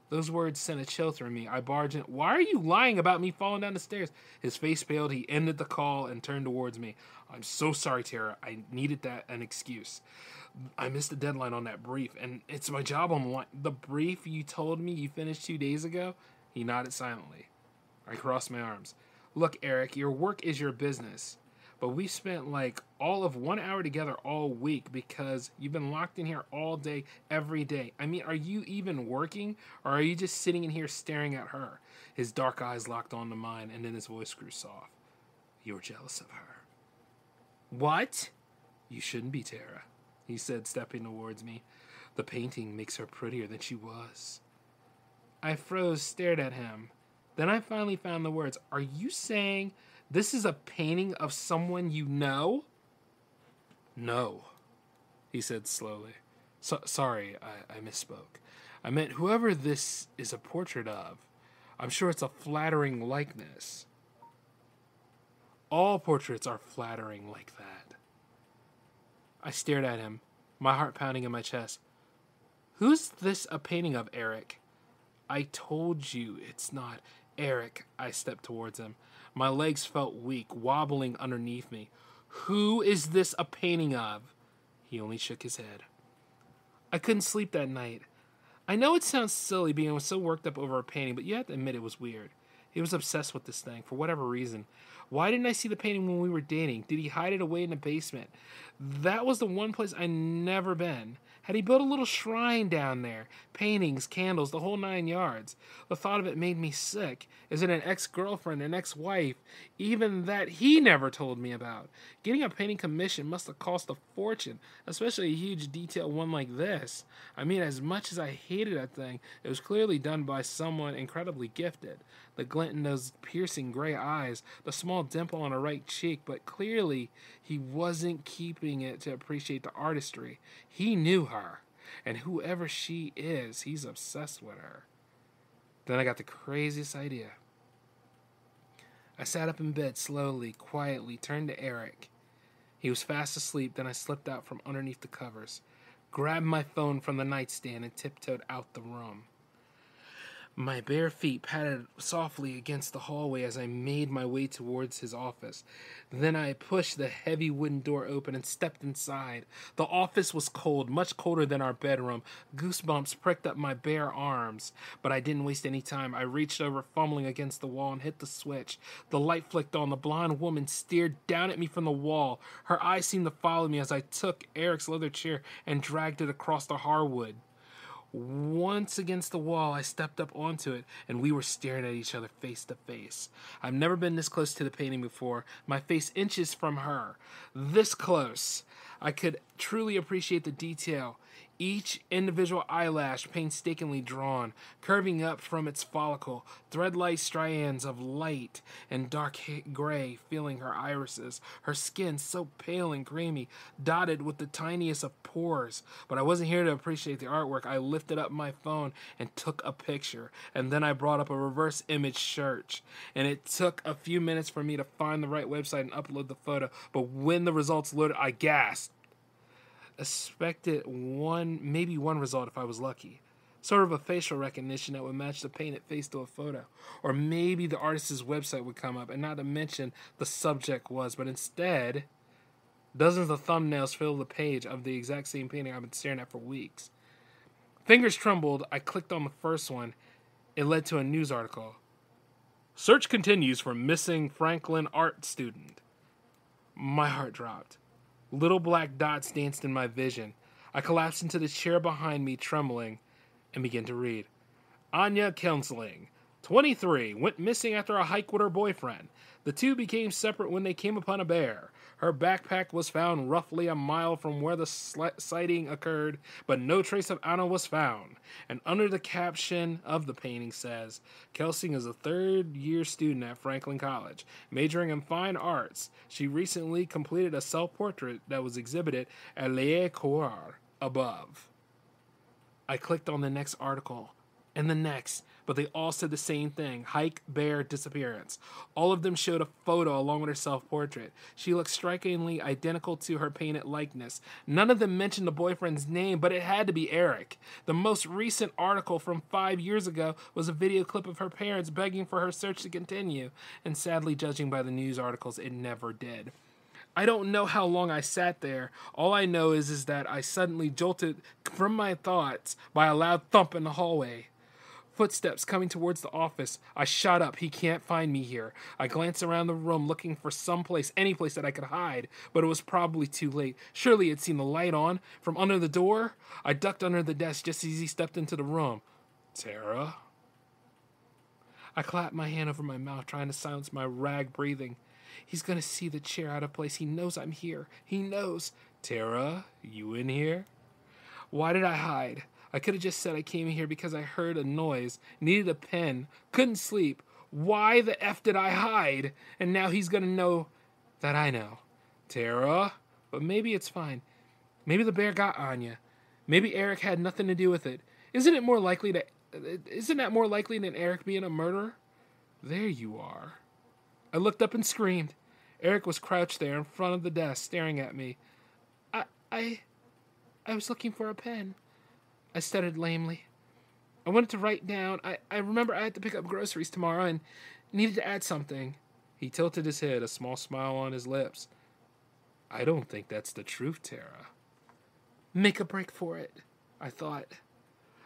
Speaker 2: Those words sent a chill through me. I barged in. Why are you lying about me falling down the stairs? His face paled. He ended the call and turned towards me. I'm so sorry, Tara. I needed an excuse. I missed the deadline on that brief, and it's my job on the line. The brief you told me you finished 2 days ago? He nodded silently. I crossed my arms. Look, Eric, your work is your business. But we spent like all of 1 hour together all week because you've been locked in here all day, every day. I mean, are you even working, or are you just sitting in here staring at her? His dark eyes locked onto mine, and then his voice grew soft. You're jealous of her. What? You shouldn't be, Tara, he said, stepping towards me. The painting makes her prettier than she was. I froze, stared at him. Then I finally found the words. Are you saying this is a painting of someone you know? No, he said slowly. Sorry, I misspoke. I meant whoever this is a portrait of. I'm sure it's a flattering likeness. All portraits are flattering like that. I stared at him, my heart pounding in my chest. Who's this a painting of, Eric? I told you it's not. Eric, I stepped towards him. My legs felt weak, wobbling underneath me. Who is this a painting of? He only shook his head. I couldn't sleep that night. I know it sounds silly being so worked up over a painting, but you have to admit it was weird. He was obsessed with this thing, for whatever reason. Why didn't I see the painting when we were dating? Did he hide it away in the basement? That was the one place I'd never been. Had he built a little shrine down there? Paintings, candles, the whole 9 yards. The thought of it made me sick. Is it an ex-girlfriend, an ex-wife? Even that he never told me about. Getting a painting commission must have cost a fortune, especially a huge detailed one like this. I mean, as much as I hated that thing, it was clearly done by someone incredibly gifted. The glint in those piercing gray eyes, the small dimple on her right cheek, but clearly he wasn't keeping it to appreciate the artistry. He knew her, and whoever she is, he's obsessed with her. Then I got the craziest idea. I sat up in bed slowly, quietly, turned to Eric. He was fast asleep, then I slipped out from underneath the covers, grabbed my phone from the nightstand, and tiptoed out the room. My bare feet patted softly against the hallway as I made my way towards his office. Then I pushed the heavy wooden door open and stepped inside. The office was cold, much colder than our bedroom. Goosebumps pricked up my bare arms, but I didn't waste any time. I reached over, fumbling against the wall, and hit the switch. The light flicked on. The blonde woman stared down at me from the wall. Her eyes seemed to follow me as I took Eric's leather chair and dragged it across the hardwood. Once against the wall, I stepped up onto it, and we were staring at each other face to face. I've never been this close to the painting before, my face inches from her. This close. I could truly appreciate the detail. Each individual eyelash painstakingly drawn, curving up from its follicle, thread-like strands of light and dark gray filling her irises, her skin so pale and creamy, dotted with the tiniest of pores. But I wasn't here to appreciate the artwork. I lifted up my phone and took a picture, and then I brought up a reverse image search. And it took a few minutes for me to find the right website and upload the photo, but when the results loaded, I gasped. Expected maybe one result if I was lucky. Sort of a facial recognition that would match the painted face to a photo. Or maybe the artist's website would come up, and not to mention the subject was. But instead, dozens of thumbnails filled the page of the exact same painting I've been staring at for weeks. Fingers trembled. I clicked on the first one. It led to a news article. Search continues for missing Franklin art student. My heart dropped. Little black dots danced in my vision. I collapsed into the chair behind me, trembling, and began to read. Anya Counseling, 23, went missing after a hike with her boyfriend. The two became separate when they came upon a bear. Her backpack was found roughly a mile from where the sighting occurred, but no trace of Anna was found. And under the caption of the painting says, Kelsing is a third-year student at Franklin College, majoring in fine arts. She recently completed a self-portrait that was exhibited at Les Cours above. I clicked on the next article, and the next, but they all said the same thing. Hike, bear, disappearance. All of them showed a photo along with her self-portrait. She looked strikingly identical to her painted likeness. None of them mentioned the boyfriend's name, but it had to be Eric. The most recent article from 5 years ago was a video clip of her parents begging for her search to continue, and sadly, judging by the news articles, it never did. I don't know how long I sat there. All I know is that I suddenly jolted from my thoughts by a loud thump in the hallway. Footsteps coming towards the office. I shot up. He can't find me here. I glanced around the room looking for some place, any place that I could hide, but it was probably too late. Surely he'd seen the light on from under the door. I ducked under the desk just as he stepped into the room. Tara? I clapped my hand over my mouth, trying to silence my rag breathing. He's going to see the chair out of place. He knows I'm here. He knows. Tara, you in here? Why did I hide? I could have just said I came here because I heard a noise, needed a pen, couldn't sleep. Why the F did I hide? And now he's going to know that I know. Tara? But maybe it's fine. Maybe the bear got Anya. Maybe Eric had nothing to do with it. Isn't that more likely than Eric being a murderer? There you are. I looked up and screamed. Eric was crouched there in front of the desk, staring at me. I was looking for a pen. I stuttered lamely. I wanted to write down. I remember I had to pick up groceries tomorrow and needed to add something. He tilted his head, a small smile on his lips. I don't think that's the truth, Tara. Make a break for it, I thought.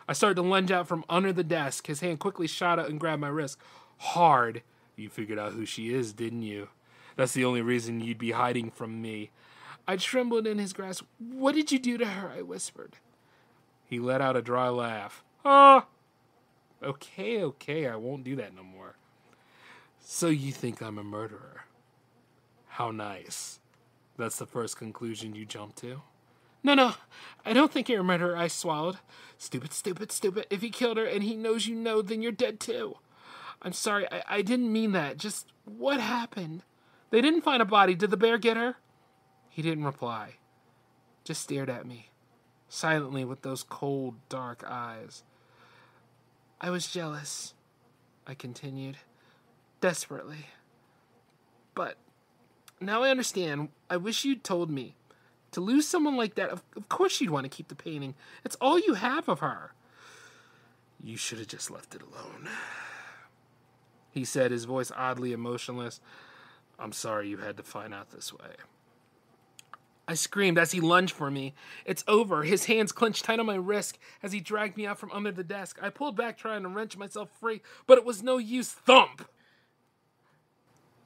Speaker 2: I started to lunge out from under the desk. His hand quickly shot out and grabbed my wrist. Hard. You figured out who she is, didn't you? That's the only reason you'd be hiding from me. I trembled in his grasp. What did you do to her? I whispered. He let out a dry laugh. Ah! Okay, I won't do that no more. So you think I'm a murderer? How nice. That's the first conclusion you jumped to? No, I don't think you're a murderer, I swallowed. Stupid. If he killed her and he knows you know, then you're dead too. I'm sorry, I didn't mean that. Just what happened? They didn't find a body. Did the bear get her? He didn't reply. Just stared at me, silently with those cold, dark eyes. I was jealous, I continued, desperately. But now I understand. I wish you'd told me. To lose someone like that, of course you'd want to keep the painting. It's all you have of her. You should have just left it alone, he said, his voice oddly emotionless. I'm sorry you had to find out this way. I screamed as he lunged for me. It's over. His hands clenched tight on my wrist as he dragged me out from under the desk. I pulled back trying to wrench myself free, but it was no use. Thump!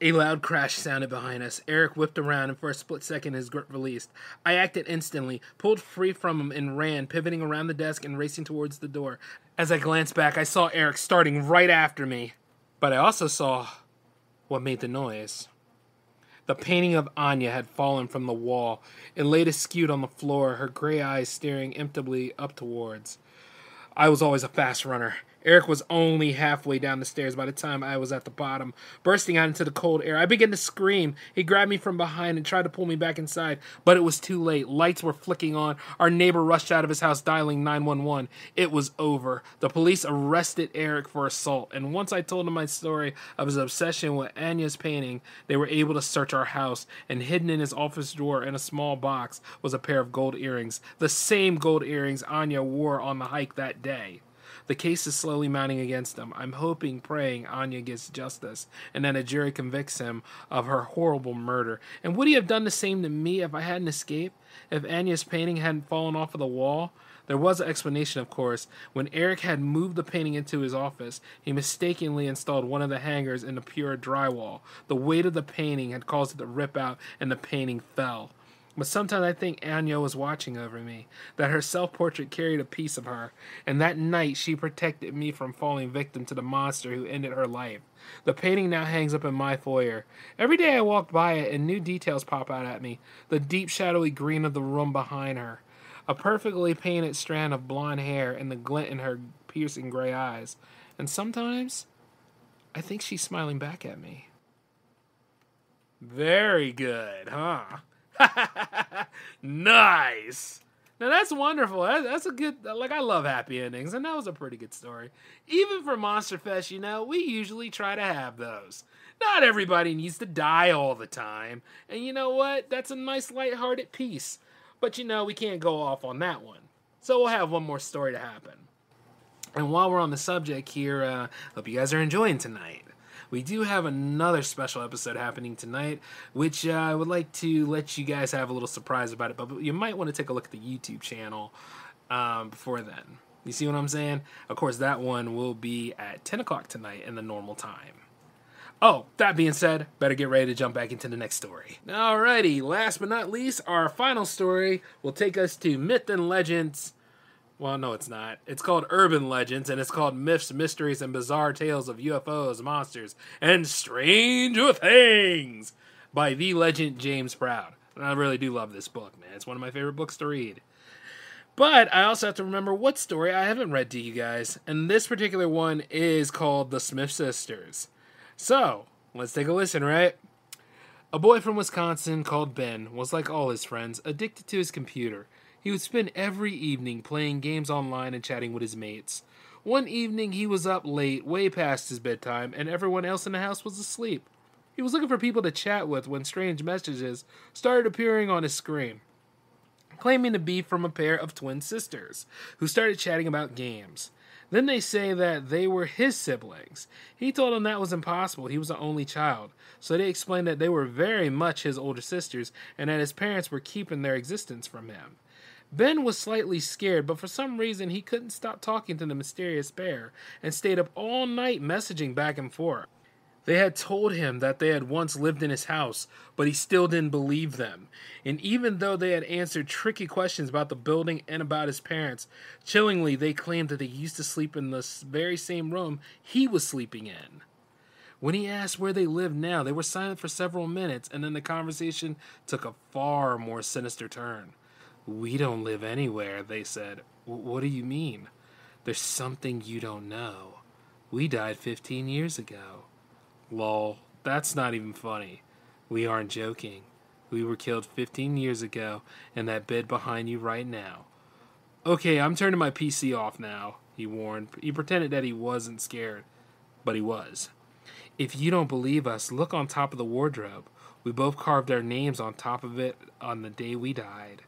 Speaker 2: A loud crash sounded behind us. Eric whipped around, and for a split second his grip released. I acted instantly, pulled free from him, and ran, pivoting around the desk and racing towards the door. As I glanced back, I saw Eric starting right after me. But I also saw what made the noise. The painting of Anya had fallen from the wall and laid askew on the floor, her gray eyes staring emptily up towards. I was always a fast runner. Eric was only halfway down the stairs by the time I was at the bottom, bursting out into the cold air. I began to scream. He grabbed me from behind and tried to pull me back inside, but it was too late. Lights were flicking on. Our neighbor rushed out of his house, dialing 911. It was over. The police arrested Eric for assault, and once I told him my story of his obsession with Anya's painting, they were able to search our house, and hidden in his office drawer in a small box was a pair of gold earrings, the same gold earrings Anya wore on the hike that day. The case is slowly mounting against him. I'm hoping, praying Anya gets justice, and that a jury convicts him of her horrible murder. And would he have done the same to me if I hadn't escaped? If Anya's painting hadn't fallen off of the wall? There was an explanation, of course. When Eric had moved the painting into his office, he mistakenly installed one of the hangers in the pure drywall. The weight of the painting had caused it to rip out, and the painting fell. But sometimes I think Anya was watching over me, that her self-portrait carried a piece of her, and that night she protected me from falling victim to the monster who ended her life. The painting now hangs up in my foyer. Every day I walk by it and new details pop out at me. The deep shadowy green of the room behind her, a perfectly painted strand of blonde hair, and the glint in her piercing gray eyes. And sometimes I think she's smiling back at me. Very good, huh? Nice. Now that's wonderful. That's a good, I love happy endings, and that was a pretty good story. Even for Monster Fest, we usually try to have those. Not everybody needs to die all the time. And you know what? That's a nice lighthearted piece. But we can't go off on that one. So we'll have one more story to happen. And while we're on the subject here, hope you guys are enjoying tonight. We do have another special episode happening tonight, which I would like to let you guys have a little surprise about it, but you might want to take a look at the YouTube channel before then. You see what I'm saying? Of course, that one will be at 10 o'clock tonight in the normal time. Oh, that being said, better get ready to jump back into the next story. Alrighty, last but not least, our final story will take us to Myth and Legends. Well, no, it's not. It's called Urban Legends, and it's called Myths, Mysteries, and Bizarre Tales of UFOs, Monsters, and Stranger Things by the legend James Proud. And I really do love this book, man. It's one of my favorite books to read. But I also have to remember what story I haven't read to you guys. And this particular one is called The Smith Sisters. So, let's take a listen, right? A boy from Wisconsin called Ben was, like all his friends, addicted to his computer. He would spend every evening playing games online and chatting with his mates. One evening he was up late, way past his bedtime, and everyone else in the house was asleep. He was looking for people to chat with when strange messages started appearing on his screen, claiming to be from a pair of twin sisters, who started chatting about games. Then they say that they were his siblings. He told them that was impossible. He was the only child. So they explained that they were very much his older sisters and that his parents were keeping their existence from him. Ben was slightly scared, but for some reason he couldn't stop talking to the mysterious pair and stayed up all night messaging back and forth. They had told him that they had once lived in his house, but he still didn't believe them. And even though they had answered tricky questions about the building and about his parents, chillingly they claimed that they used to sleep in the very same room he was sleeping in. When he asked where they lived now, they were silent for several minutes, and then the conversation took a far more sinister turn. "We don't live anywhere," they said. "What do you mean?" "There's something you don't know. We died 15 years ago. Lol, that's not even funny. We aren't joking. We were killed 15 years ago in that bed behind you right now." "Okay, I'm turning my PC off now," he warned. He pretended that he wasn't scared, but he was. "If you don't believe us, look on top of the wardrobe. We both carved our names on top of it on the day we died."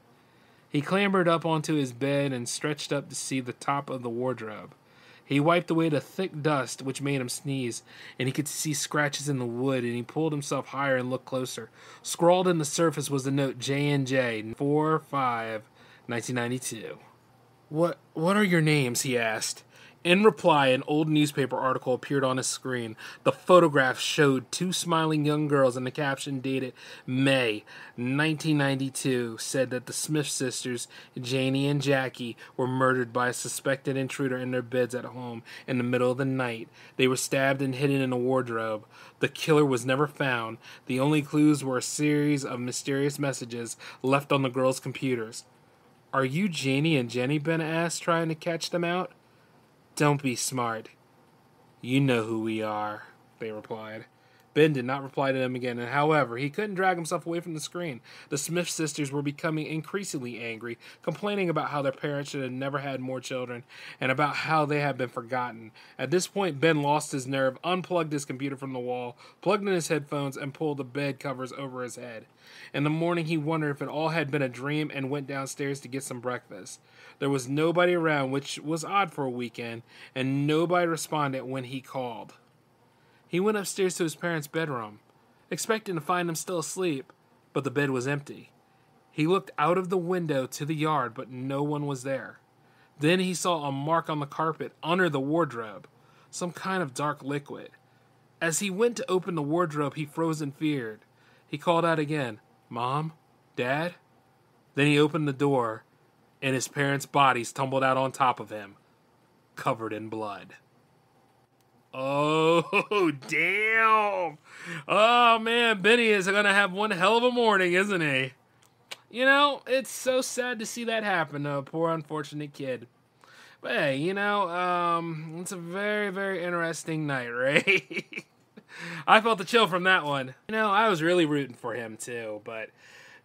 Speaker 2: He clambered up onto his bed and stretched up to see the top of the wardrobe. He wiped away the thick dust, which made him sneeze, and he could see scratches in the wood, and he pulled himself higher and looked closer. Scrawled in the surface was the note J&J, 4/5/1992. What are your names?" he asked. In reply, an old newspaper article appeared on his screen. The photograph showed two smiling young girls, and the caption, dated May 1992, said that the Smith sisters, Janie and Jackie, were murdered by a suspected intruder in their beds at home in the middle of the night. They were stabbed and hidden in a wardrobe. The killer was never found. The only clues were a series of mysterious messages left on the girls' computers. "Are you Janie and Jenny?" Ben asked, trying to catch them out. "Don't be smart. You know who we are," they replied. Ben did not reply to them again, and however, he couldn't drag himself away from the screen. The Smith sisters were becoming increasingly angry, complaining about how their parents should have never had more children, and about how they had been forgotten. At this point, Ben lost his nerve, unplugged his computer from the wall, plugged in his headphones, and pulled the bed covers over his head. In the morning, he wondered if it all had been a dream and went downstairs to get some breakfast. There was nobody around, which was odd for a weekend, and nobody responded when he called. He went upstairs to his parents' bedroom, expecting to find them still asleep, but the bed was empty. He looked out of the window to the yard, but no one was there. Then he saw a mark on the carpet under the wardrobe, some kind of dark liquid. As he went to open the wardrobe, he froze in fear. He called out again, "Mom? Dad?" Then he opened the door, and his parents' bodies tumbled out on top of him, covered in blood. Oh, damn. Oh, man, Benny is going to have one hell of a morning, isn't he? You know, it's so sad to see that happen to a poor, unfortunate kid. But hey, you know, it's a very, very interesting night, right? I felt the chill from that one. You know, I was really rooting for him, too,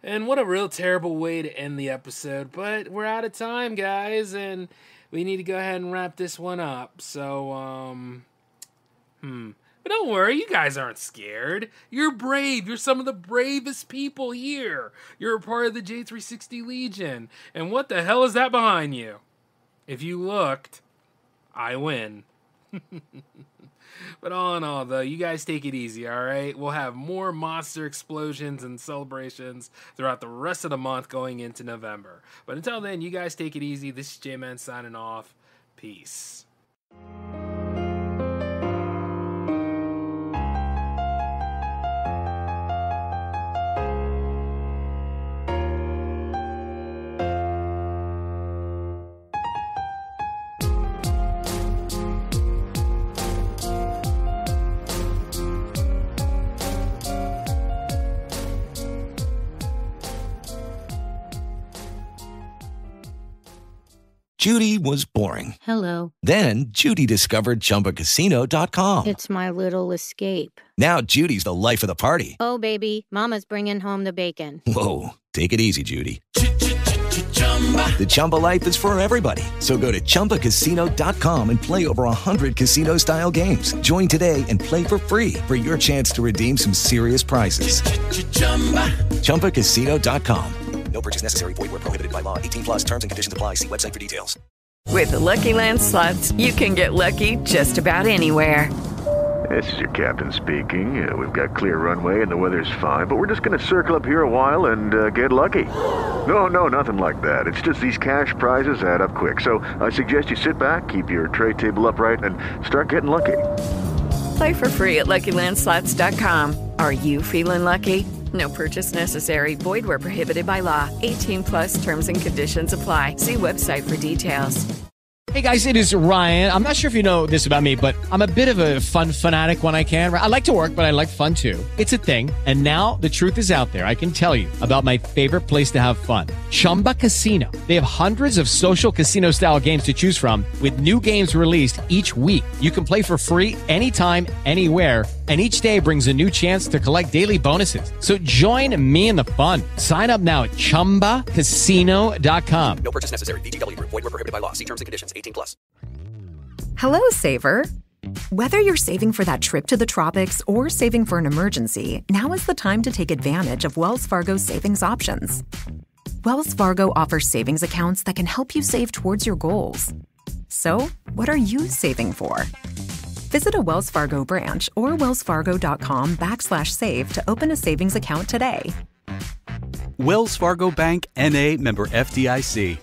Speaker 2: and what a real terrible way to end the episode. But we're out of time, guys, and we need to go ahead and wrap this one up. So, But don't worry, you guys aren't scared. You're brave. You're some of the bravest people here. You're a part of the J360 Legion. And what the hell is that behind you? If you looked, I win. But all in all, though, you guys take it easy, all right? We'll have more monster explosions and celebrations throughout the rest of the month going into November. But until then, you guys take it easy. This is J-Man signing off. Peace.
Speaker 6: Judy was boring.
Speaker 5: Hello.
Speaker 6: Then Judy discovered ChumbaCasino.com.
Speaker 5: It's my little escape.
Speaker 6: Now Judy's the life of the party.
Speaker 5: Oh, baby, mama's bringing home the bacon.
Speaker 6: Whoa, take it easy, Judy. The Chumba life is for everybody. So go to ChumbaCasino.com and play over 100 casino-style games. Join today and play for free for your chance to redeem some serious prizes. ChumbaCasino.com. No purchase necessary. Void where prohibited by law. 18 plus terms and conditions apply. See website for details.
Speaker 7: With the Lucky Land Slots, you can get lucky just about anywhere.
Speaker 8: This is your captain speaking. We've got clear runway and the weather's fine, but we're just going to circle up here a while and get lucky. No, nothing like that. It's just these cash prizes add up quick. So I suggest you sit back, keep your tray table upright, and start getting lucky.
Speaker 7: Play for free at LuckyLandSlots.com. Are you feeling lucky? No purchase necessary. Void where prohibited by law. 18 plus terms and conditions apply. See website for details.
Speaker 9: Hey guys, it is Ryan. I'm not sure if you know this about me, but I'm a bit of a fun fanatic when I can. I like to work, but I like fun too. It's a thing. And now the truth is out there. I can tell you about my favorite place to have fun. Chumba Casino. They have hundreds of social casino style games to choose from with new games released each week. You can play for free anytime, anywhere. And each day brings a new chance to collect daily bonuses. So join me in the fun. Sign up now at ChumbaCasino.com.
Speaker 10: No purchase necessary. VGW Group. Void where prohibited by law. See terms and conditions. 18 plus.
Speaker 11: Hello, Saver. Whether you're saving for that trip to the tropics or saving for an emergency, now is the time to take advantage of Wells Fargo's savings options. Wells Fargo offers savings accounts that can help you save towards your goals. So, what are you saving for? Visit a Wells Fargo branch or wellsfargo.com/save to open a savings account today.
Speaker 12: Wells Fargo Bank, N.A., member FDIC.